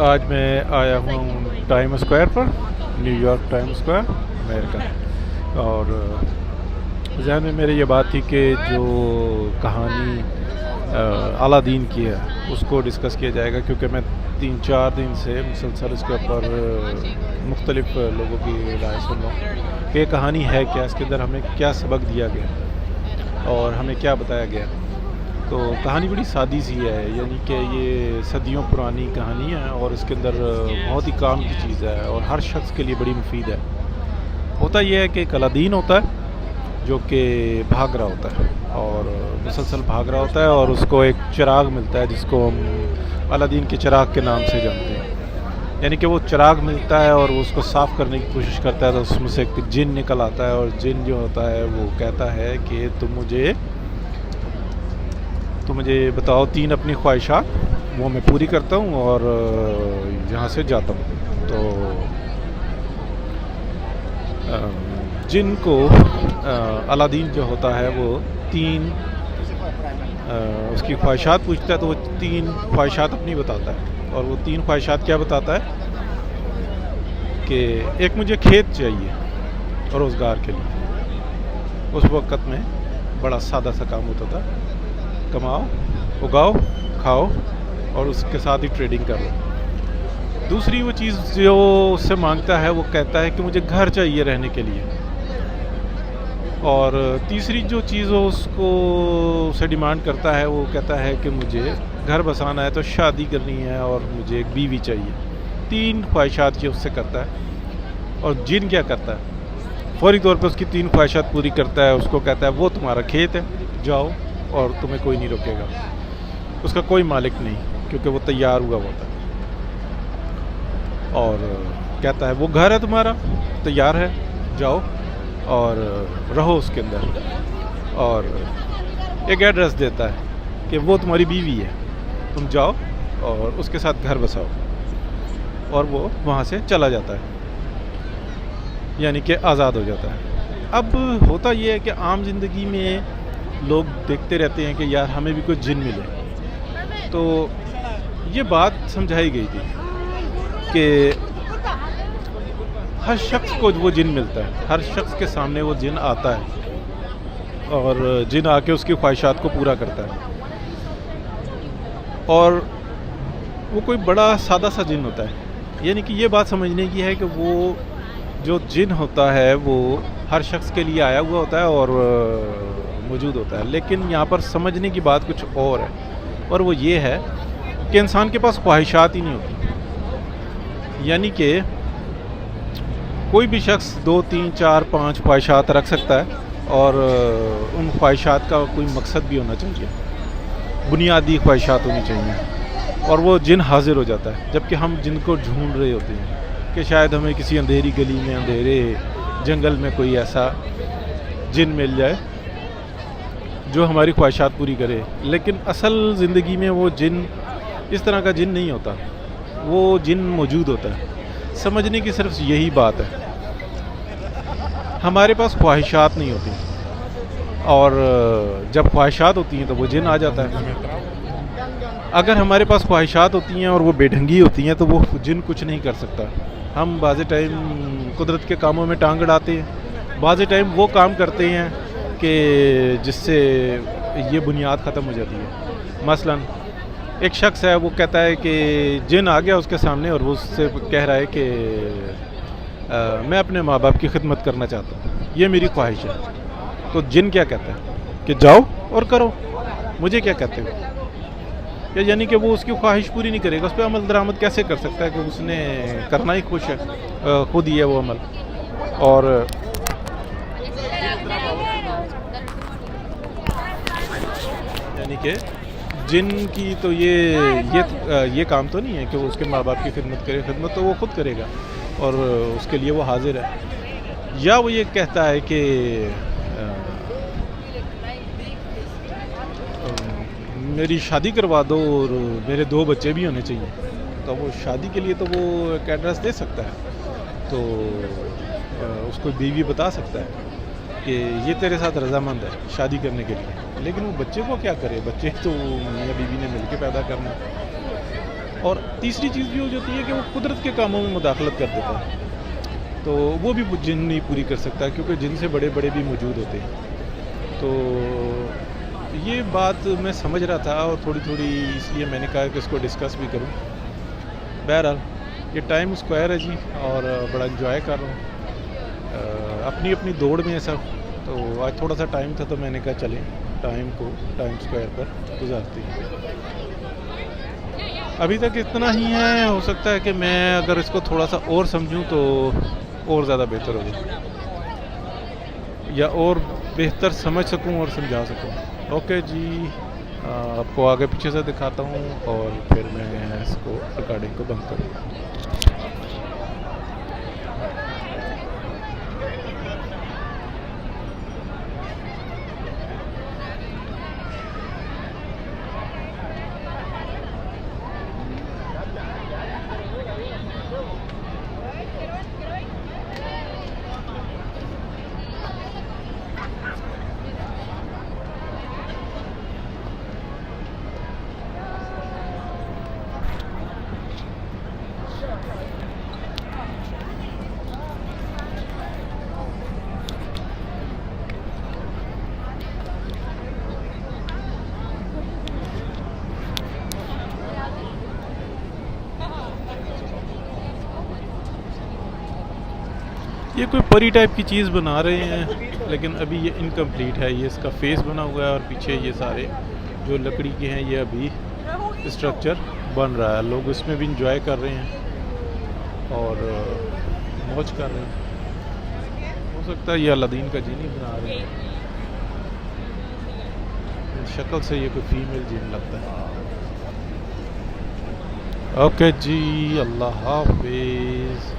آج میں آیا ہوں ٹائم اسکوائر پر، نیو یارک ٹائم اسکوائر امریکہ، اور ذہن میں میرے یہ بات تھی کہ جو کہانی الادین کی ہے اس کو ڈسکس کیا جائے گا، کیونکہ میں 3-4 دن سے مسلسل اس کے اوپر مختلف لوگوں کی رائے سن رہا ہوں کہ یہ کہانی ہے کیا، اس کے اندر ہمیں کیا سبق دیا گیا اور ہمیں کیا بتایا گیا۔ تو کہانی بڑی سادی سی ہے، یعنی کہ یہ صدیوں پرانی کہانی ہے اور اس کے اندر بہت ہی کام کی چیز ہے اور ہر شخص کے لیے بڑی مفید ہے۔ ہوتا یہ ہے کہ ایک الادین ہوتا ہے جو کہ بھاگ رہا ہوتا ہے اور مسلسل بھاگ رہا ہوتا ہے، اور اس کو ایک چراغ ملتا ہے جس کو ہم الادین کے چراغ کے نام سے جانتے ہیں۔ یعنی کہ وہ چراغ ملتا ہے اور وہ اس کو صاف کرنے کی کوشش کرتا ہے، تو اس میں سے ایک جن نکل آتا ہے، اور جن جو ہوتا ہے وہ کہتا ہے کہ تم مجھے بتاؤ 3 اپنی خواہشات، وہ میں پوری کرتا ہوں اور یہاں سے جاتا ہوں۔ تو جن کو الادین جو ہوتا ہے وہ 3 اس کی خواہشات پوچھتا ہے، تو وہ 3 خواہشات اپنی بتاتا ہے، اور وہ 3 خواہشات کیا بتاتا ہے کہ ایک مجھے کھیت چاہیے اور روزگار کے لیے۔ اس وقت میں بڑا سادہ سا کام ہوتا تھا، کماؤ، اگاؤ، کھاؤ اور اس کے ساتھ ہی ٹریڈنگ کرو۔ دوسری وہ چیز جو اس سے مانگتا ہے وہ کہتا ہے کہ مجھے گھر چاہیے رہنے کے لیے، اور تیسری جو چیز وہ اس کو سے ڈیمانڈ کرتا ہے وہ کہتا ہے کہ مجھے گھر بسانا ہے تو شادی کرنی ہے اور مجھے ایک بیوی چاہیے۔ 3 خواہشات یہ اس سے کرتا ہے، اور جن کیا کرتا ہے فوری طور پہ اس کی 3 خواہشات پوری کرتا ہے۔ اس کو کہتا ہے وہ تمہارا کھیت ہے، جاؤ اور تمہیں کوئی نہیں روکے گا، اس کا کوئی مالک نہیں کیونکہ وہ تیار ہوا ہوتا ہے۔ اور کہتا ہے وہ گھر ہے تمہارا، تیار ہے، جاؤ اور رہو اس کے اندر، اور ایک ایڈریس دیتا ہے کہ وہ تمہاری بیوی ہے، تم جاؤ اور اس کے ساتھ گھر بساؤ، اور وہ وہاں سے چلا جاتا ہے، یعنی کہ آزاد ہو جاتا ہے۔ اب ہوتا یہ ہے کہ عام زندگی میں لوگ دیکھتے رہتے ہیں کہ یار ہمیں بھی کوئی جن ملے، تو یہ بات سمجھائی گئی تھی کہ ہر شخص کو وہ جن ملتا ہے، ہر شخص کے سامنے وہ جن آتا ہے اور جن آ کے اس کی خواہشات کو پورا کرتا ہے، اور وہ کوئی بڑا سادہ سا جن ہوتا ہے۔ یعنی کہ یہ بات سمجھنے کی ہے کہ وہ جو جن ہوتا ہے وہ ہر شخص کے لیے آیا ہوا ہوتا ہے اور موجود ہوتا ہے، لیکن یہاں پر سمجھنے کی بات کچھ اور ہے، اور وہ یہ ہے کہ انسان کے پاس خواہشات ہی نہیں ہوتی۔ یعنی کہ کوئی بھی شخص 2 3 4 5 خواہشات رکھ سکتا ہے، اور ان خواہشات کا کوئی مقصد بھی ہونا چاہیے، بنیادی خواہشات ہونی چاہیے، اور وہ جن حاضر ہو جاتا ہے، جبکہ ہم جن کو ڈھونڈ رہے ہوتے ہیں کہ شاید ہمیں کسی اندھیری گلی میں، اندھیرے جنگل میں کوئی ایسا جن مل جائے جو ہماری خواہشات پوری کرے، لیکن اصل زندگی میں وہ جن اس طرح کا جن نہیں ہوتا، وہ جن موجود ہوتا ہے۔ سمجھنے کی صرف یہی بات ہے، ہمارے پاس خواہشات نہیں ہوتی، اور جب خواہشات ہوتی ہیں تو وہ جن آ جاتا ہے۔ اگر ہمارے پاس خواہشات ہوتی ہیں اور وہ بے ڈھنگی ہوتی ہیں تو وہ جن کچھ نہیں کر سکتا۔ ہم بعض ٹائم قدرت کے کاموں میں ٹانگ اڑاتے ہیں، بعض ٹائم وہ کام کرتے ہیں کہ جس سے یہ بنیاد ختم ہو جاتی ہے۔ مثلا ایک شخص ہے، وہ کہتا ہے کہ جن آ گیا اس کے سامنے اور وہ اس سے کہہ رہا ہے کہ میں اپنے ماں باپ کی خدمت کرنا چاہتا ہوں، یہ میری خواہش ہے۔ تو جن کیا کہتا ہے کہ جاؤ اور کرو، مجھے کیا کہتے ہو؟ یعنی کہ وہ اس کی خواہش پوری نہیں کرے گا، اس پہ عمل درآمد کیسے کر سکتا ہے کہ اس نے کرنا ہی خوش ہے، خود ہی ہے وہ عمل۔ اور یعنی کہ جن کی تو یہ کام تو نہیں ہے کہ وہ اس کے ماں باپ کی خدمت کرے، خدمت تو وہ خود کرے گا اور اس کے لیے وہ حاضر ہے۔ یا وہ یہ کہتا ہے کہ میری شادی کروا دو اور میرے 2 بچے بھی ہونے چاہیے، تو وہ شادی کے لیے تو وہ ایک ایڈریس دے سکتا ہے، تو اس کو بیوی بتا سکتا ہے کہ یہ تیرے ساتھ رضامند ہے شادی کرنے کے لیے، لیکن وہ بچے کو کیا کرے؟ بچے تو میاں بیوی نے مل کے پیدا کرنا ہے۔ اور تیسری چیز یہ ہو جاتی ہے کہ وہ قدرت کے کاموں میں مداخلت کر دیتا ہے، تو وہ بھی جن نہیں پوری کر سکتا، کیونکہ جن سے بڑے بڑے بھی موجود ہوتے ہیں۔ تو یہ بات میں سمجھ رہا تھا اور تھوڑی تھوڑی اس لیے میں نے کہا کہ اس کو ڈسکس بھی کروں۔ بہرحال یہ ٹائم اسکوائر ہے جی، اور بڑا انجوائے کر رہا ہوں اپنی اپنی دوڑ میں ہے سب۔ تو آج تھوڑا سا ٹائم تھا تو میں نے کہا چلیں ٹائم کو ٹائم اسکوائر پر گزارتے ہیں۔ ابھی تک اتنا ہی ہے، ہو سکتا ہے کہ میں اگر اس کو تھوڑا سا اور سمجھوں تو اور زیادہ بہتر ہو جائے، یا اور بہتر سمجھ سکوں اور سمجھا سکوں۔ اوکے جی، آپ کو آگے پیچھے سے دکھاتا ہوں اور پھر میں اس کو ریکارڈنگ کو بند کروں۔ یہ کوئی پری ٹائپ کی چیز بنا رہے ہیں، لیکن ابھی یہ انکمپلیٹ ہے۔ یہ اس کا فیس بنا ہوا ہے اور پیچھے یہ سارے جو لکڑی کے ہیں یہ ابھی اسٹرکچر بن رہا ہے۔ لوگ اس میں بھی انجوائے کر رہے ہیں اور موج کر رہے ہیں۔ ہو سکتا ہے یہ الادین کا جینی بنا رہے ہیں، شکل سے یہ کوئی فیمیل جین لگتا ہے۔ اوکے جی، اللہ حافظ۔